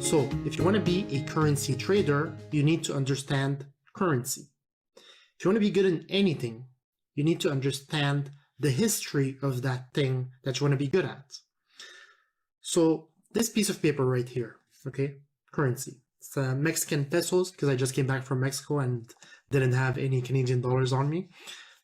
So if you want to be a currency trader, you need to understand currency. If you want to be good in anything, you need to understand the history of that thing that you want to be good at. So this piece of paper right here, okay, currency. It's Mexican pesos because I just came back from Mexico and didn't have any Canadian dollars on me.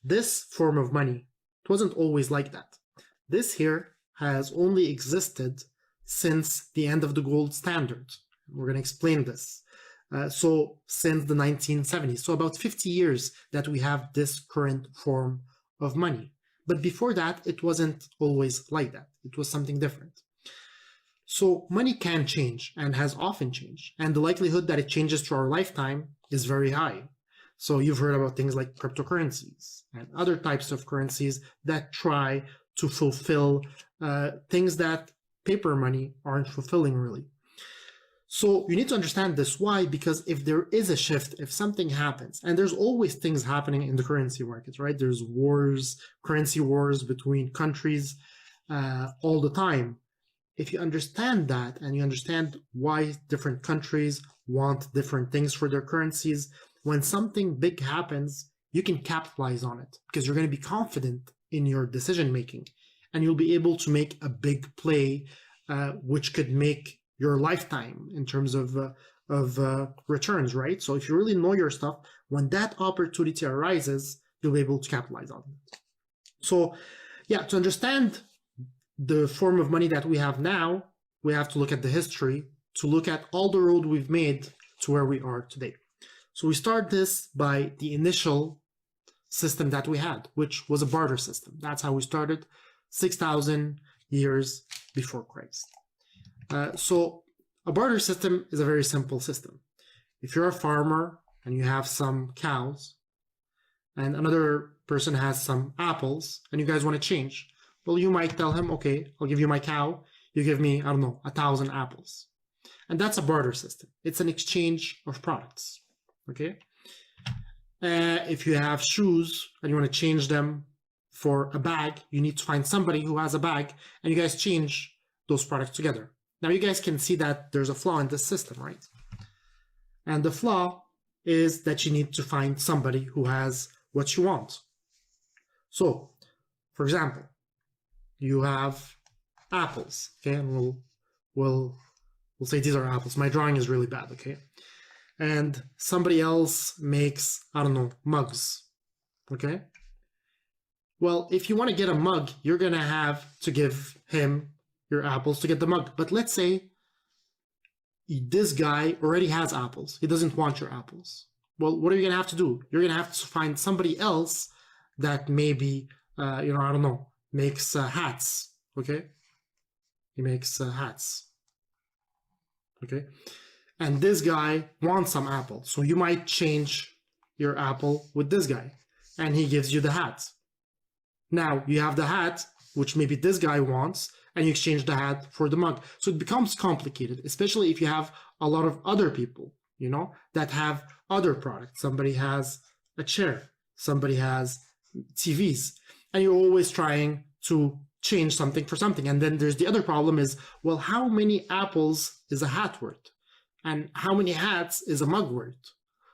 This form of money, it wasn't always like that. This here has only existed since the end of the gold standard. We're going to explain this. So since the 1970s, so about 50 years that we have this current form of money. But before that, it wasn't always like that. It was something different. So money can change and has often changed. And the likelihood that it changes through our lifetime is very high. So you've heard about things like cryptocurrencies and other types of currencies that try to fulfill things that paper money aren't fulfilling really. So you need to understand this. Why? Because if there is a shift, if something happens, and there's always things happening in the currency markets, right? There's wars, currency wars between countries all the time. If you understand that and you understand why different countries want different things for their currencies, when something big happens, you can capitalize on it because you're going to be confident in your decision making and you'll be able to make a big play which could make your lifetime in terms of returns, right? So if you really know your stuff, when that opportunity arises, you'll be able to capitalize on it. So yeah, to understand the form of money that we have now, we have to look at the history, to look at all the road we've made to where we are today. So we start this by the initial system that we had, which was a barter system. That's how we started 6,000 years before Christ. So a barter system is a very simple system. If you're a farmer and you have some cows and another person has some apples and you guys want to change, well, you might tell him, okay, I'll give you my cow. You give me, I don't know, 1,000 apples. And that's a barter system. It's an exchange of products, okay? If you have shoes and you want to change them for a bag, you need to find somebody who has a bag and you guys change those products together. Now you guys can see that there's a flaw in this system, right? And the flaw is that you need to find somebody who has what you want. So, for example, you have apples, okay? And we'll say these are apples. My drawing is really bad, okay? And somebody else makes, I don't know, mugs, okay? Well, if you want to get a mug, you're going to have to give him your apples to get the mug. But let's say this guy already has apples. He doesn't want your apples. Well, what are you going to have to do? You're going to have to find somebody else that maybe, I don't know, makes hats, okay? He makes hats, okay? And this guy wants some apples. So you might change your apple with this guy and he gives you the hat. Now you have the hat, which maybe this guy wants, and you exchange the hat for the mug. So it becomes complicated, especially if you have a lot of other people, that have other products. Somebody has a chair, somebody has TVs, and you're always trying to change something for something. And then there's the other problem is, well, how many apples is a hat worth? And how many hats is a mug worth?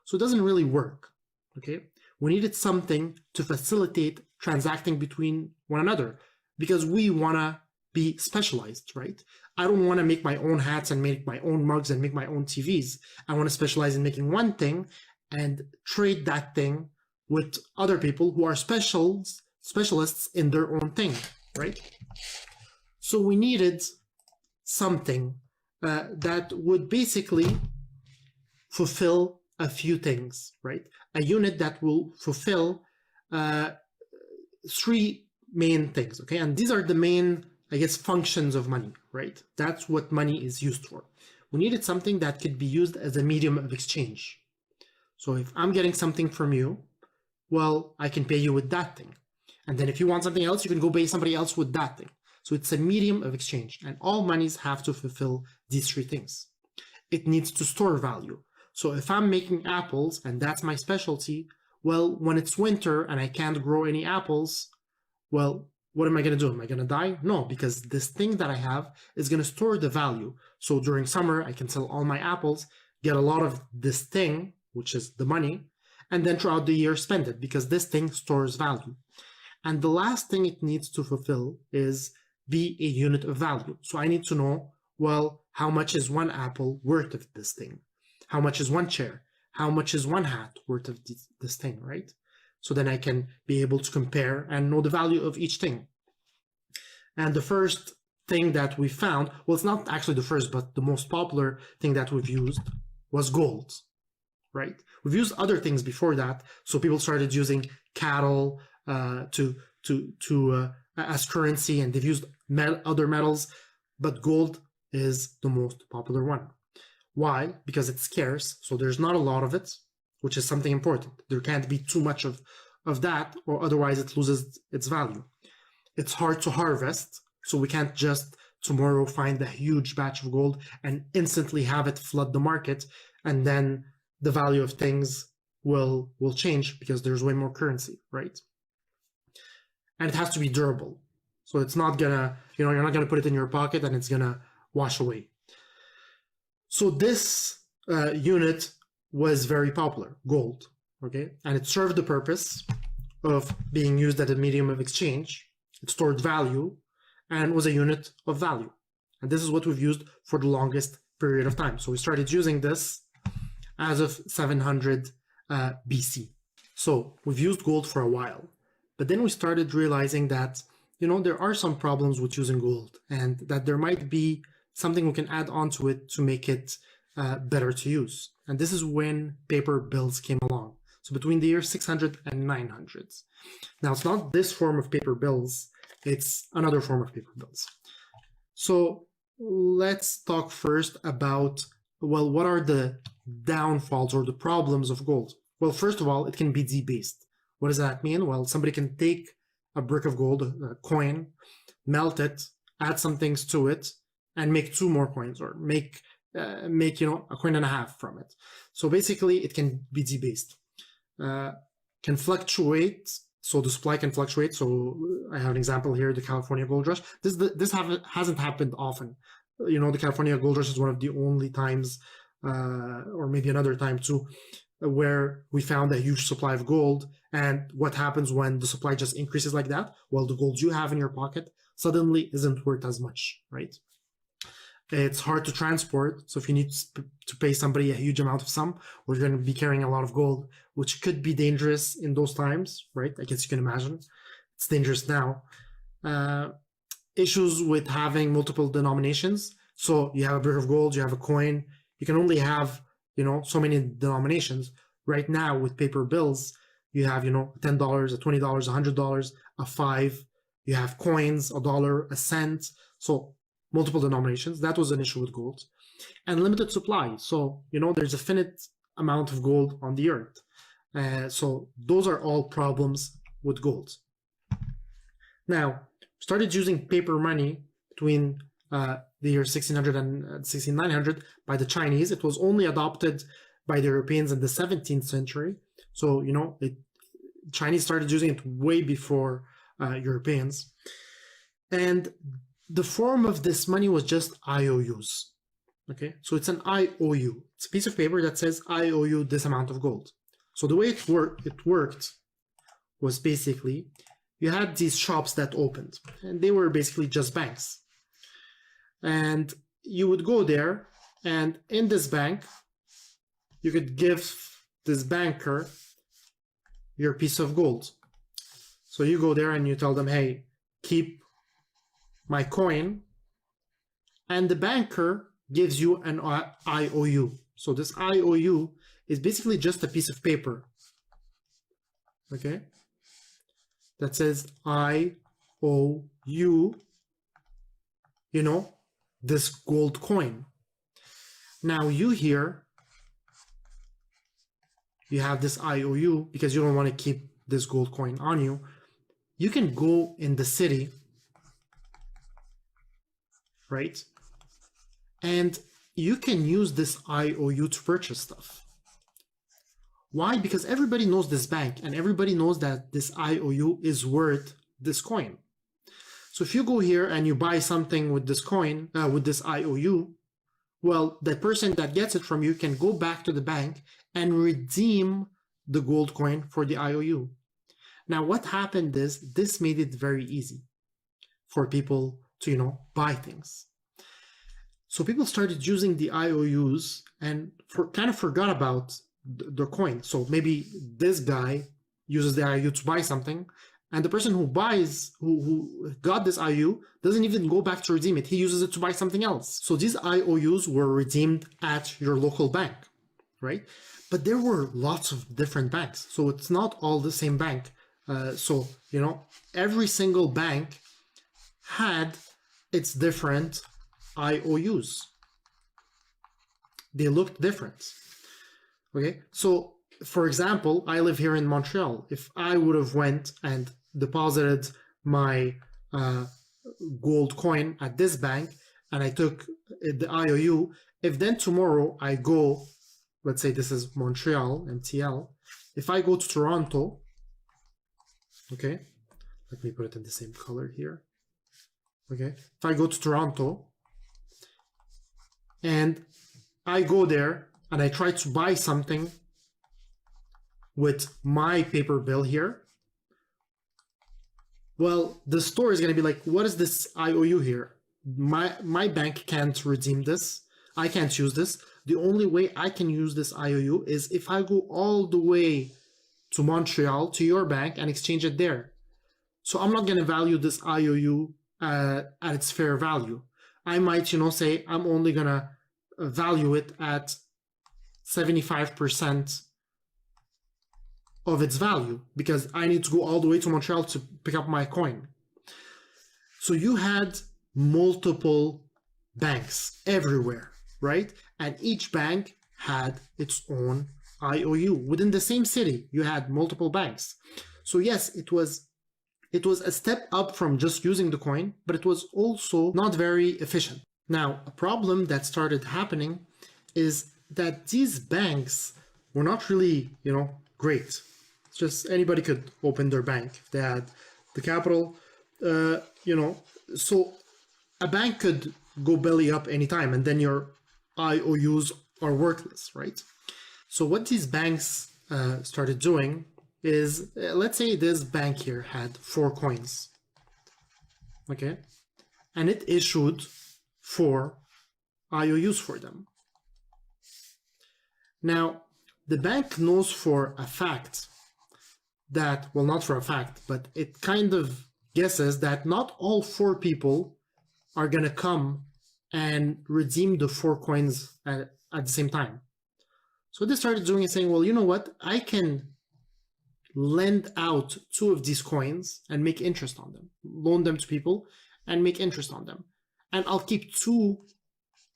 So it doesn't really work, okay? We needed something to facilitate transacting between one another because we want to be specialized, right? I don't want to make my own hats and make my own mugs and make my own TVs. I want to specialize in making one thing and trade that thing with other people who are specialists in their own thing, right? So we needed something that would basically fulfill a few things, right? A unit that will fulfill three main things, okay? And these are the main, I guess, functions of money, right? That's what money is used for. We needed something that could be used as a medium of exchange. So if I'm getting something from you, well, I can pay you with that thing. And then if you want something else, you can go pay somebody else with that thing. So it's a medium of exchange, and all monies have to fulfill these three things. It needs to store value. So if I'm making apples and that's my specialty, well, when it's winter and I can't grow any apples, well, what am I going to do? Am I going to die? No, because this thing that I have is going to store the value. So during summer, I can sell all my apples, get a lot of this thing, which is the money, and then throughout the year spend it because this thing stores value. And the last thing it needs to fulfill is be a unit of value. So I need to know, well, how much is one apple worth of this thing? How much is one chair? How much is one hat worth of this thing, right? So then I can be able to compare and know the value of each thing. And the first thing that we found, well, it's not actually the first, but the most popular thing that we've used was gold, right? We've used other things before that. So people started using cattle as currency, and they've used other metals, but gold is the most popular one. Why? Because it's scarce, so there's not a lot of it, which is something important. There can't be too much of that, or otherwise it loses its value. It's hard to harvest, so we can't just tomorrow find a huge batch of gold and instantly have it flood the market, and then the value of things will change because there's way more currency, right? And it has to be durable. So it's not gonna, you're not gonna put it in your pocket and it's gonna wash away. So this unit was very popular, gold, okay? And it served the purpose of being used as a medium of exchange. It stored value and was a unit of value. And this is what we've used for the longest period of time. So we started using this as of 700 BC. So we've used gold for a while, but then we started realizing that, there are some problems with using gold, and that there might be something we can add onto it to make it better to use. And this is when paper bills came along. So between the years 600 and 900s. Now, it's not this form of paper bills, it's another form of paper bills. So let's talk first about, well, what are the downfalls or the problems of gold? Well, first of all, it can be debased. What does that mean? Well, somebody can take a brick of gold, a coin, melt it, add some things to it, and make 2 more coins, or make a coin and a half from it. So basically, it can be debased. Can fluctuate, so the supply can fluctuate. So I have an example here, the California gold rush. This hasn't happened often. The California gold rush is one of the only times, or maybe another time too, where we found a huge supply of gold. And what happens when the supply just increases like that? Well, the gold you have in your pocket suddenly isn't worth as much, right? It's hard to transport. So if you need to pay somebody a huge amount of sum, or you're going to be carrying a lot of gold, which could be dangerous in those times, right? I guess you can imagine. It's dangerous now. Issues with having multiple denominations. So you have a brick of gold, you have a coin. You can only have, so many denominations. Right now with paper bills, you have, $10, a $20, $100, a $5. You have coins, $1, a cent. So multiple denominations. That was an issue with gold. And limited supply. So, there's a finite amount of gold on the earth. So those are all problems with gold. Now, started using paper money between the year 1600 and 1600 by the Chinese. It was only adopted by the Europeans in the 17th century. So, Chinese started using it way before Europeans. And the form of this money was just IOUs. Okay, so it's an IOU. It's a piece of paper that says I owe you this amount of gold. So the way it worked was basically you had these shops that opened, and they were basically just banks. And you would go there, and in this bank, you could give this banker your piece of gold. So you go there and you tell them, hey, keep my coin, and the banker gives you an IOU. So this IOU is basically just a piece of paper, okay, that says I owe you, this gold coin. Now you here, you have this IOU because you don't want to keep this gold coin on you. You can go in the city, right? And you can use this IOU to purchase stuff. Why? Because everybody knows this bank and everybody knows that this IOU is worth this coin. So if you go here and you buy something with this coin, with this IOU, well, the person that gets it from you can go back to the bank and redeem the gold coin for the IOU. Now, what happened is this made it very easy for people to, buy things. So people started using the IOUs and kind of forgot about the coin. So maybe this guy uses the IOU to buy something, and the person who got this IOU doesn't even go back to redeem it. He uses it to buy something else. So these IOUs were redeemed at your local bank, right? But there were lots of different banks. So it's not all the same bank. So, every single bank had its different IOUs. They looked different. Okay, so for example, I live here in Montreal. If I would have went and deposited my gold coin at this bank and I took the IOU, if then tomorrow I go, let's say this is Montreal, MTL, if I go to Toronto, okay, let me put it in the same color here. Okay, if I go to Toronto and I go there and I try to buy something with my paper bill here, well, the store is going to be like, what is this IOU here? My bank can't redeem this. I can't use this. The only way I can use this IOU is if I go all the way to Montreal to your bank and exchange it there. So I'm not going to value this IOU at its fair value. I might, say I'm only going to value it at 75% of its value because I need to go all the way to Montreal to pick up my coin. So you had multiple banks everywhere, right? And each bank had its own IOU. Within the same city, you had multiple banks. So yes, it was a step up from just using the coin, but it was also not very efficient. Now, a problem that started happening is that these banks were not really, great. It's just anybody could open their bank if they had the capital, so a bank could go belly up anytime and then your IOUs are worthless, right? So what these banks started doing is, let's say this bank here had 4 coins, okay? And it issued 4 IOUs for them. Now, the bank knows for a fact that, well, not for a fact, but it kind of guesses that not all 4 people are going to come and redeem the 4 coins at the same time. So what they started doing is saying, well, you know what? I can lend out 2 of these coins and make interest on them, loan them to people and make interest on them. And I'll keep 2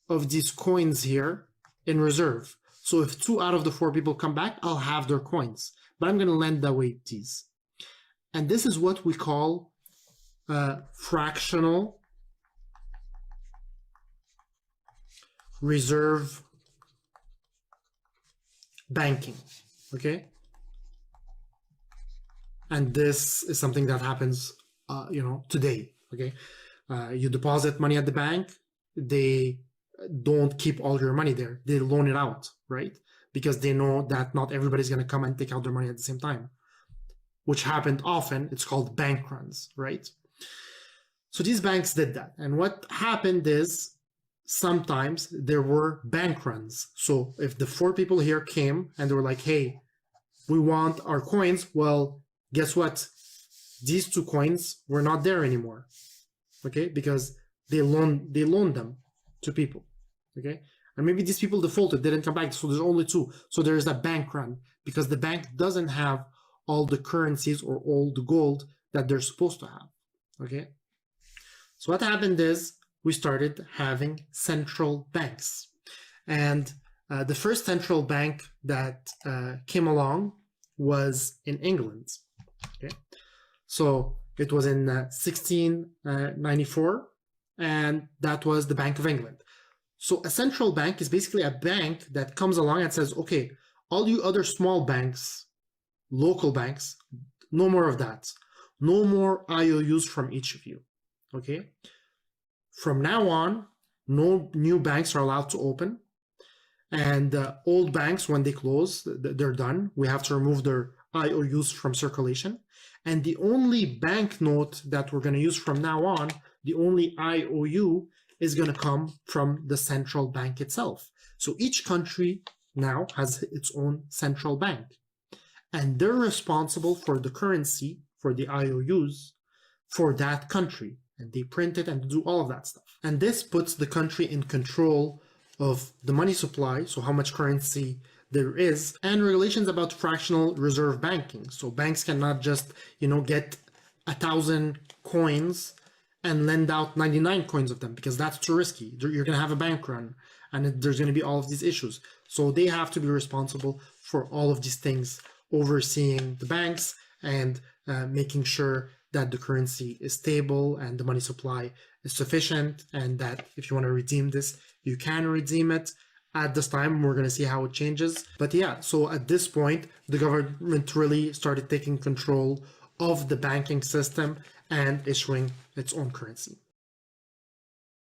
of these coins here in reserve. So if 2 out of the 4 people come back, I'll have their coins, but I'm going to lend away these. And this is what we call fractional reserve banking, okay? And this is something that happens, today, okay? You deposit money at the bank, they don't keep all your money there. They loan it out, right? Because they know that not everybody's going to come and take out their money at the same time, which happened often. It's called bank runs, right? So these banks did that. And what happened is sometimes there were bank runs. So if the 4 people here came and they were like, hey, we want our coins, well, guess what? These 2 coins were not there anymore, okay? Because they loaned them to people, okay? And maybe these people defaulted, didn't come back, so there's only 2. So there's a bank run because the bank doesn't have all the currencies or all the gold that they're supposed to have, okay? So what happened is we started having central banks. And the first central bank that came along was in England, okay? So it was in 1694, and that was the Bank of England. So a central bank is basically a bank that comes along and says, okay, all you other small banks, local banks, no more of that. No more IOUs from each of you. okay? From now on, no new banks are allowed to open. And old banks, when they close, they're done. We have to remove their IOUs from circulation. And the only banknote that we're going to use from now on, the only IOU, is going to come from the central bank itself. So each country now has its own central bank. And they're responsible for the currency, for the IOUs, for that country. And they print it and do all of that stuff. And this puts the country in control of the money supply, so how much currency there is, and regulations about fractional reserve banking. So banks cannot just, get 1,000 coins and lend out 99 coins of them, because that's too risky. You're going to have a bank run, and there's going to be all of these issues. So they have to be responsible for all of these things, overseeing the banks and making sure that the currency is stable and the money supply is sufficient, and that if you want to redeem this, you can redeem it. At this time, we're going to see how it changes. But yeah, so at this point, the government really started taking control of the banking system and issuing its own currency.